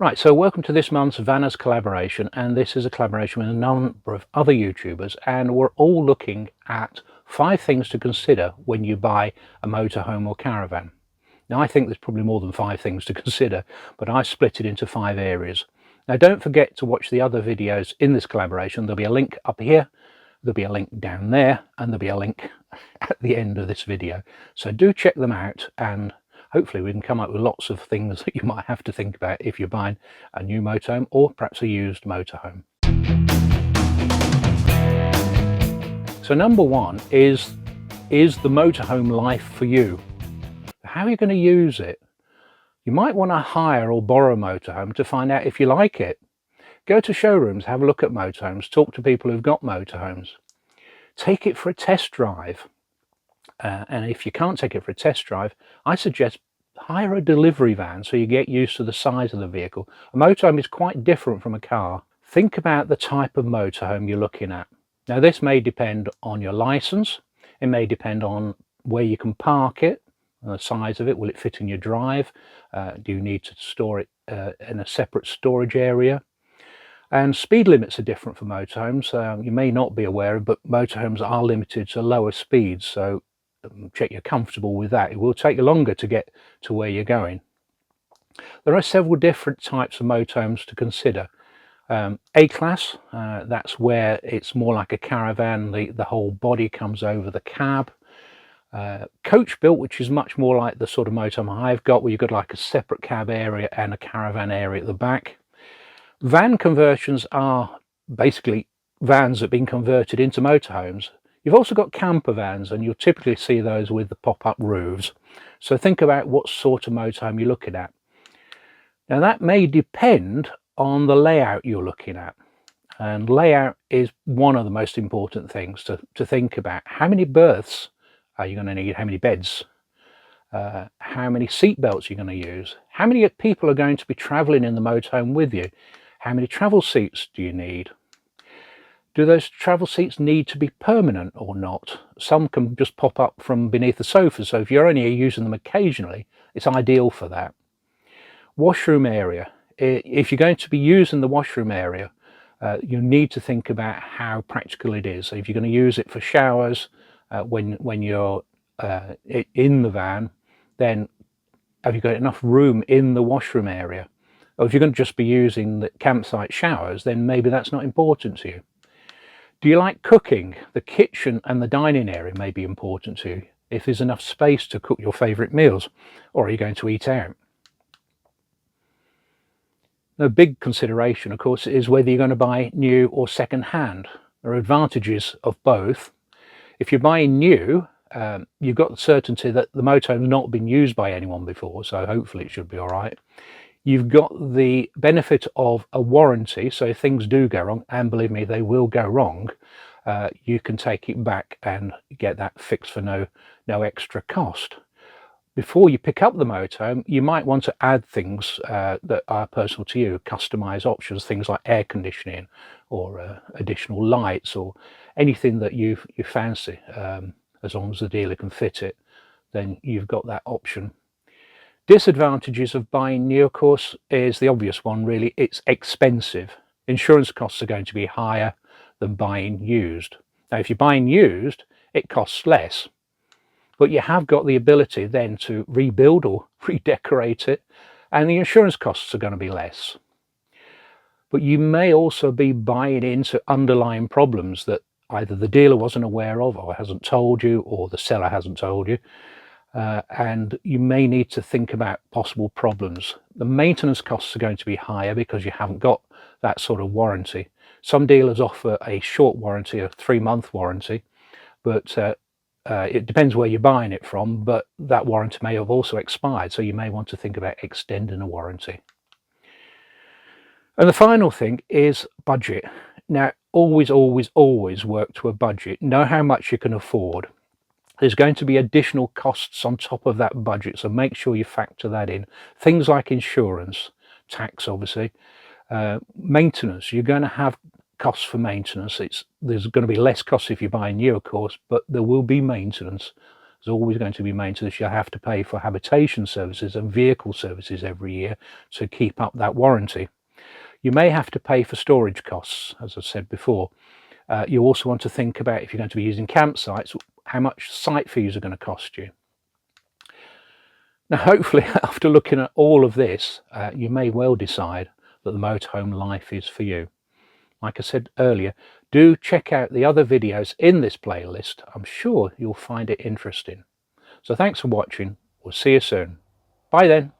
Right, so welcome to this month's Vanners collaboration, and this is a collaboration with a number of other YouTubers, and we're all looking at 5 things to consider when you buy a motorhome or caravan. Now, I think there's probably more than 5 things to consider, but I split it into 5 areas. Now, don't forget to watch the other videos in this collaboration. There'll be a link up here, there'll be a link down there, and there'll be a link at the end of this video. So do check them out, and hopefully we can come up with lots of things that you might have to think about if you're buying a new motorhome or perhaps a used motorhome. So number 1 is the motorhome life for you? How are you going to use it? You might want to hire or borrow a motorhome to find out if you like it. Go to showrooms, have a look at motorhomes, talk to people who've got motorhomes. Take it for a test drive. And if you can't take it for a test drive, I suggest hire a delivery van so you get used to the size of the vehicle. A motorhome is quite different from a car. Think about the type of motorhome you're looking at. Now, this may depend on your license. It may depend on where you can park it, the size of it. Will it fit in your drive? Do you need to store it in a separate storage area? And speed limits are different for motorhomes. You may not be aware, but motorhomes are limited to lower speeds, so check you're comfortable with that. It will take you longer to get to where you're going. There are several different types of motorhomes to consider. A-class, that's where it's more like a caravan. The whole body comes over the cab. Coach built, which is much more like the sort of motorhome I've got, where you've got like a separate cab area and a caravan area at the back. Van conversions are basically vans that have been converted into motorhomes. You've also got camper vans, and you'll typically see those with the pop-up roofs. So think about what sort of motorhome you're looking at. Now, that may depend on the layout you're looking at. And layout is one of the most important things to think about. How many berths are you going to need? How many beds? How many seat belts are you going to use? How many people are going to be traveling in the motorhome with you? How many travel seats do you need? Do those travel seats need to be permanent or not? Some can just pop up from beneath the sofa, so if you're only using them occasionally, it's ideal for that. Washroom area. If you're going to be using the washroom area, you need to think about how practical it is. So if you're going to use it for showers when you're in the van, then have you got enough room in the washroom area? Or if you're going to just be using the campsite showers, then maybe that's not important to you. Do you like cooking? The kitchen and the dining area may be important to you, if there's enough space to cook your favourite meals, or are you going to eat out? A big consideration, of course, is whether you're going to buy new or second hand. There are advantages of both. If you're buying new, you've got the certainty that the motorhome's not been used by anyone before, so hopefully it should be all right. You've got the benefit of a warranty, so if things do go wrong, and believe me, they will go wrong, you can take it back and get that fixed for no extra cost. Before you pick up the motorhome, you might want to add things that are personal to you, customize options, things like air conditioning or additional lights or anything that you fancy. As long as the dealer can fit it, then you've got that option. Disadvantages of buying new, of course, is the obvious one, really. It's expensive. Insurance costs are going to be higher than buying used. Now, if you're buying used, it costs less, but you have got the ability then to rebuild or redecorate it, and the insurance costs are going to be less. But you may also be buying into underlying problems that either the dealer wasn't aware of or hasn't told you, or the seller hasn't told you. And you may need to think about possible problems. The maintenance costs are going to be higher because you haven't got that sort of warranty. Some dealers offer a short warranty, a 3-month warranty, but it depends where you're buying it from, but that warranty may have also expired, so you may want to think about extending a warranty. And the final thing is budget. Now, always work to a budget. Know how much you can afford. There's going to be additional costs on top of that budget, so make sure you factor that in. Things like insurance, tax, obviously, maintenance. You're going to have costs for maintenance. There's going to be less costs if you buy new, of course, but there will be maintenance. There's always going to be maintenance. You'll have to pay for habitation services and vehicle services every year to keep up that warranty. You may have to pay for storage costs, as I said before. You also want to think about, if you're going to be using campsites, how much site fees are going to cost you. Now, hopefully, after looking at all of this, you may well decide that the motorhome life is for you. Like I said earlier, do check out the other videos in this playlist. I'm sure you'll find it interesting. So thanks for watching. We'll see you soon. Bye then.